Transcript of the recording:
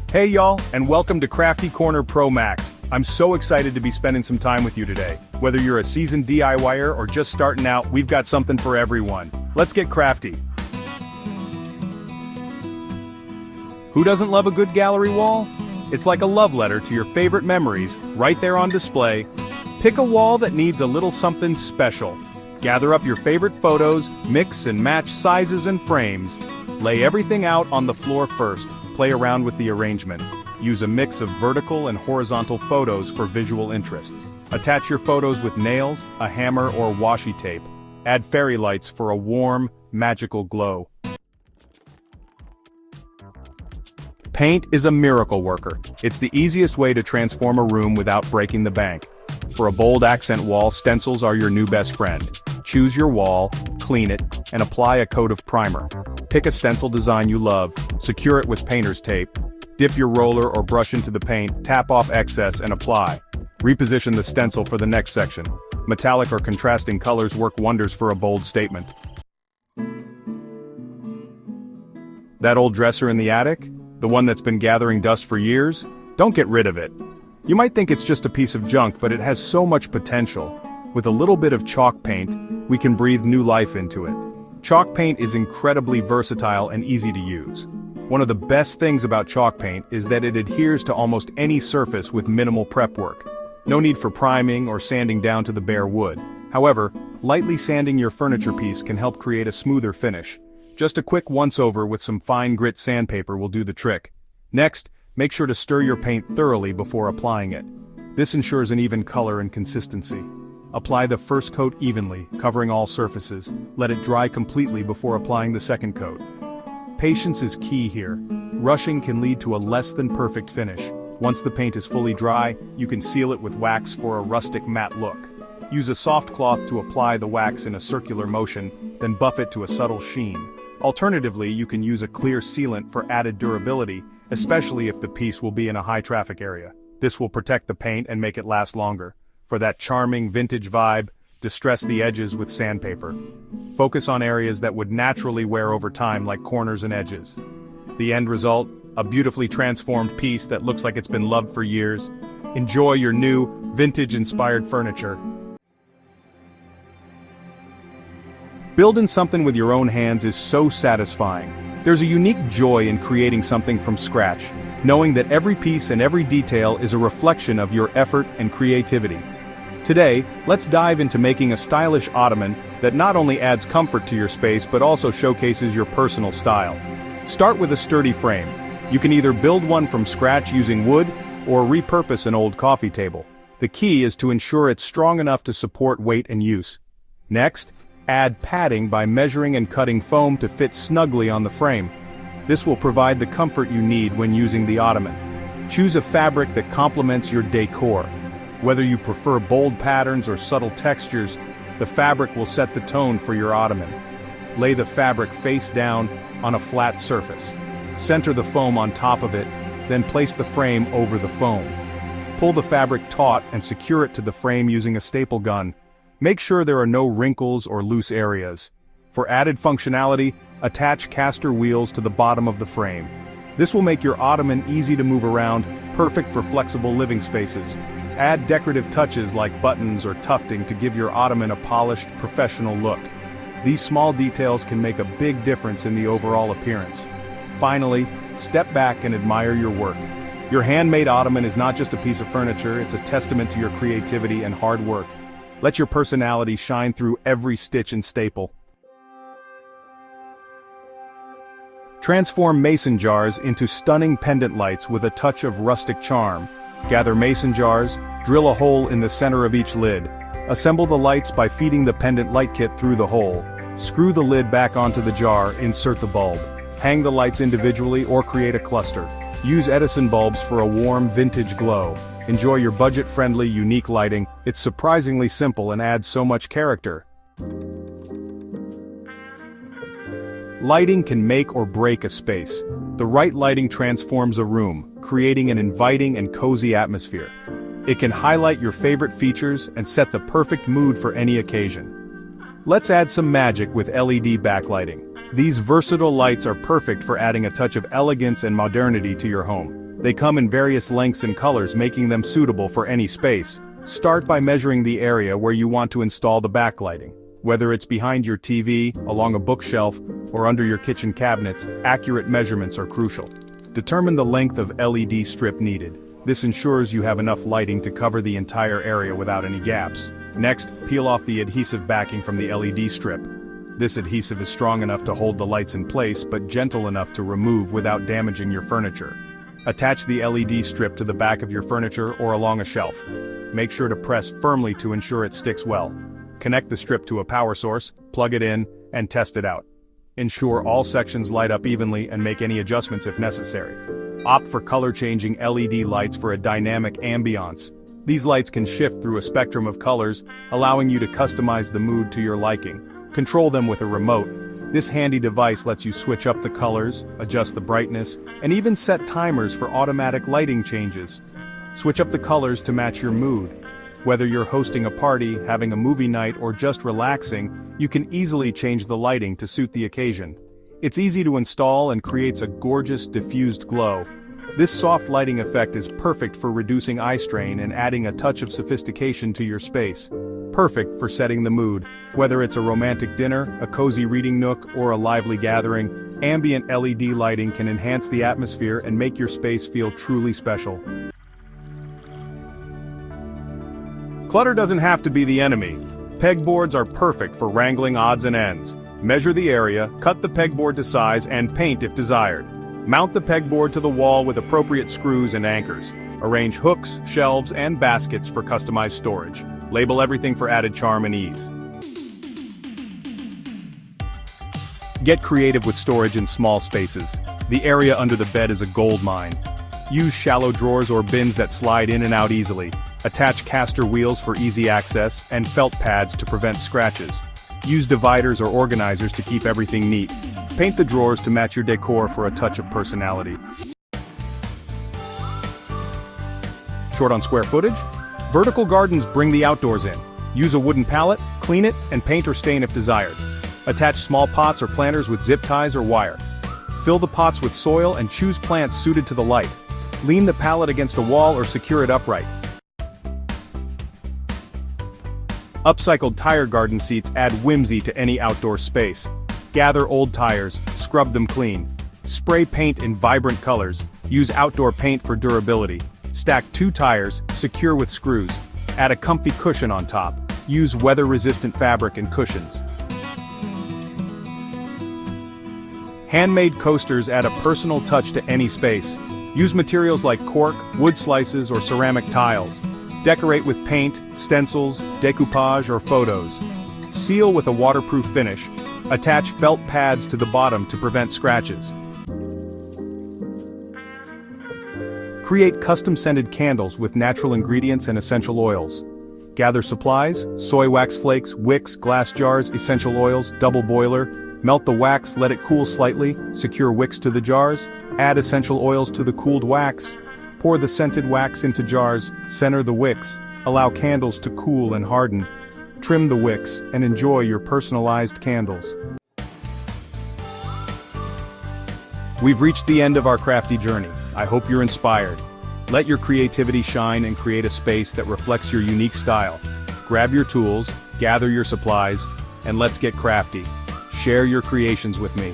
Hey y'all, and welcome to Crafty Corner Pro Max. I'm so excited to be spending some time with you today. Whether you're a seasoned DIYer or just starting out, we've got something for everyone. Let's get crafty. Who doesn't love a good gallery wall? It's like a love letter to your favorite memories, right there on display. Pick a wall that needs a little something special. Gather up your favorite photos, mix and match sizes and frames. Lay everything out on the floor first. Play around with the arrangement. Use a mix of vertical and horizontal photos for visual interest. Attach your photos with nails, a hammer or washi tape. Add fairy lights for a warm, magical glow. Paint is a miracle worker. It's the easiest way to transform a room without breaking the bank. For a bold accent wall, stencils are your new best friend. Choose your wall, clean it, and apply a coat of primer. Pick a stencil design you love, secure it with painter's tape. Dip your roller or brush into the paint, tap off excess and apply. Reposition the stencil for the next section. Metallic or contrasting colors work wonders for a bold statement. That old dresser in the attic? The one that's been gathering dust for years? Don't get rid of it. You might think it's just a piece of junk, but it has so much potential. With a little bit of chalk paint, we can breathe new life into it. Chalk paint is incredibly versatile and easy to use. One of the best things about chalk paint is that it adheres to almost any surface with minimal prep work. No need for priming or sanding down to the bare wood. However, lightly sanding your furniture piece can help create a smoother finish. Just a quick once-over with some fine grit sandpaper will do the trick. Next, make sure to stir your paint thoroughly before applying it. This ensures an even color and consistency. Apply the first coat evenly, covering all surfaces. Let it dry completely before applying the second coat. Patience is key here. Rushing can lead to a less than perfect finish. Once the paint is fully dry, you can seal it with wax for a rustic matte look. Use a soft cloth to apply the wax in a circular motion, then buff it to a subtle sheen. Alternatively, you can use a clear sealant for added durability, especially if the piece will be in a high-traffic area. This will protect the paint and make it last longer. For that charming vintage vibe, distress the edges with sandpaper. Focus on areas that would naturally wear over time, like corners and edges. The end result? A beautifully transformed piece that looks like it's been loved for years. Enjoy your new, vintage-inspired furniture. Building something with your own hands is so satisfying. There's a unique joy in creating something from scratch, knowing that every piece and every detail is a reflection of your effort and creativity. Today, let's dive into making a stylish ottoman that not only adds comfort to your space but also showcases your personal style. Start with a sturdy frame. You can either build one from scratch using wood or repurpose an old coffee table. The key is to ensure it's strong enough to support weight and use. Next, add padding by measuring and cutting foam to fit snugly on the frame. This will provide the comfort you need when using the ottoman. Choose a fabric that complements your decor. Whether you prefer bold patterns or subtle textures, the fabric will set the tone for your ottoman. Lay the fabric face down on a flat surface. Center the foam on top of it, then place the frame over the foam. Pull the fabric taut and secure it to the frame using a staple gun. Make sure there are no wrinkles or loose areas. For added functionality, attach caster wheels to the bottom of the frame. This will make your ottoman easy to move around, perfect for flexible living spaces. Add decorative touches like buttons or tufting to give your ottoman a polished, professional look. These small details can make a big difference in the overall appearance. Finally, step back and admire your work. Your handmade ottoman is not just a piece of furniture, it's a testament to your creativity and hard work. Let your personality shine through every stitch and staple. Transform mason jars into stunning pendant lights with a touch of rustic charm. Gather mason jars, drill a hole in the center of each lid. Assemble the lights by feeding the pendant light kit through the hole. Screw the lid back onto the jar, insert the bulb. Hang the lights individually or create a cluster. Use Edison bulbs for a warm, vintage glow. Enjoy your budget-friendly, unique lighting. It's surprisingly simple and adds so much character. Lighting can make or break a space. The right lighting transforms a room, creating an inviting and cozy atmosphere. It can highlight your favorite features and set the perfect mood for any occasion. Let's add some magic with LED backlighting. These versatile lights are perfect for adding a touch of elegance and modernity to your home. They come in various lengths and colors, making them suitable for any space. Start by measuring the area where you want to install the backlighting. Whether it's behind your TV, along a bookshelf, or under your kitchen cabinets, accurate measurements are crucial. Determine the length of LED strip needed. This ensures you have enough lighting to cover the entire area without any gaps. Next, peel off the adhesive backing from the LED strip. This adhesive is strong enough to hold the lights in place but gentle enough to remove without damaging your furniture. Attach the LED strip to the back of your furniture or along a shelf. Make sure to press firmly to ensure it sticks well. Connect the strip to a power source, plug it in, and test it out. Ensure all sections light up evenly and make any adjustments if necessary. Opt for color-changing LED lights for a dynamic ambiance. These lights can shift through a spectrum of colors, allowing you to customize the mood to your liking. Control them with a remote. This handy device lets you switch up the colors, adjust the brightness, and even set timers for automatic lighting changes. Switch up the colors to match your mood. Whether you're hosting a party, having a movie night, or just relaxing, you can easily change the lighting to suit the occasion. It's easy to install and creates a gorgeous, diffused glow. This soft lighting effect is perfect for reducing eye strain and adding a touch of sophistication to your space. Perfect for setting the mood. Whether it's a romantic dinner, a cozy reading nook, or a lively gathering, ambient LED lighting can enhance the atmosphere and make your space feel truly special. Clutter doesn't have to be the enemy. Pegboards are perfect for wrangling odds and ends. Measure the area, cut the pegboard to size, and paint if desired. Mount the pegboard to the wall with appropriate screws and anchors. Arrange hooks, shelves, and baskets for customized storage. Label everything for added charm and ease. Get creative with storage in small spaces. The area under the bed is a gold mine. Use shallow drawers or bins that slide in and out easily. Attach caster wheels for easy access, and felt pads to prevent scratches. Use dividers or organizers to keep everything neat. Paint the drawers to match your decor for a touch of personality. Short on square footage? Vertical gardens bring the outdoors in. Use a wooden pallet, clean it, and paint or stain if desired. Attach small pots or planters with zip ties or wire. Fill the pots with soil and choose plants suited to the light. Lean the pallet against a wall or secure it upright. Upcycled tire garden seats add whimsy to any outdoor space. Gather old tires, scrub them clean. Spray paint in vibrant colors. Use outdoor paint for durability. Stack 2 tires, secure with screws. Add a comfy cushion on top. Use weather-resistant fabric and cushions. Handmade coasters add a personal touch to any space. Use materials like cork, wood slices, or ceramic tiles. Decorate with paint, stencils, decoupage, or photos. Seal with a waterproof finish. Attach felt pads to the bottom to prevent scratches. Create custom-scented candles with natural ingredients and essential oils. Gather supplies: soy wax flakes, wicks, glass jars, essential oils, double boiler. Melt the wax, let it cool slightly, secure wicks to the jars. Add essential oils to the cooled wax. Pour the scented wax into jars, center the wicks, allow candles to cool and harden. Trim the wicks, and enjoy your personalized candles. We've reached the end of our crafty journey. I hope you're inspired. Let your creativity shine and create a space that reflects your unique style. Grab your tools, gather your supplies, and let's get crafty. Share your creations with me.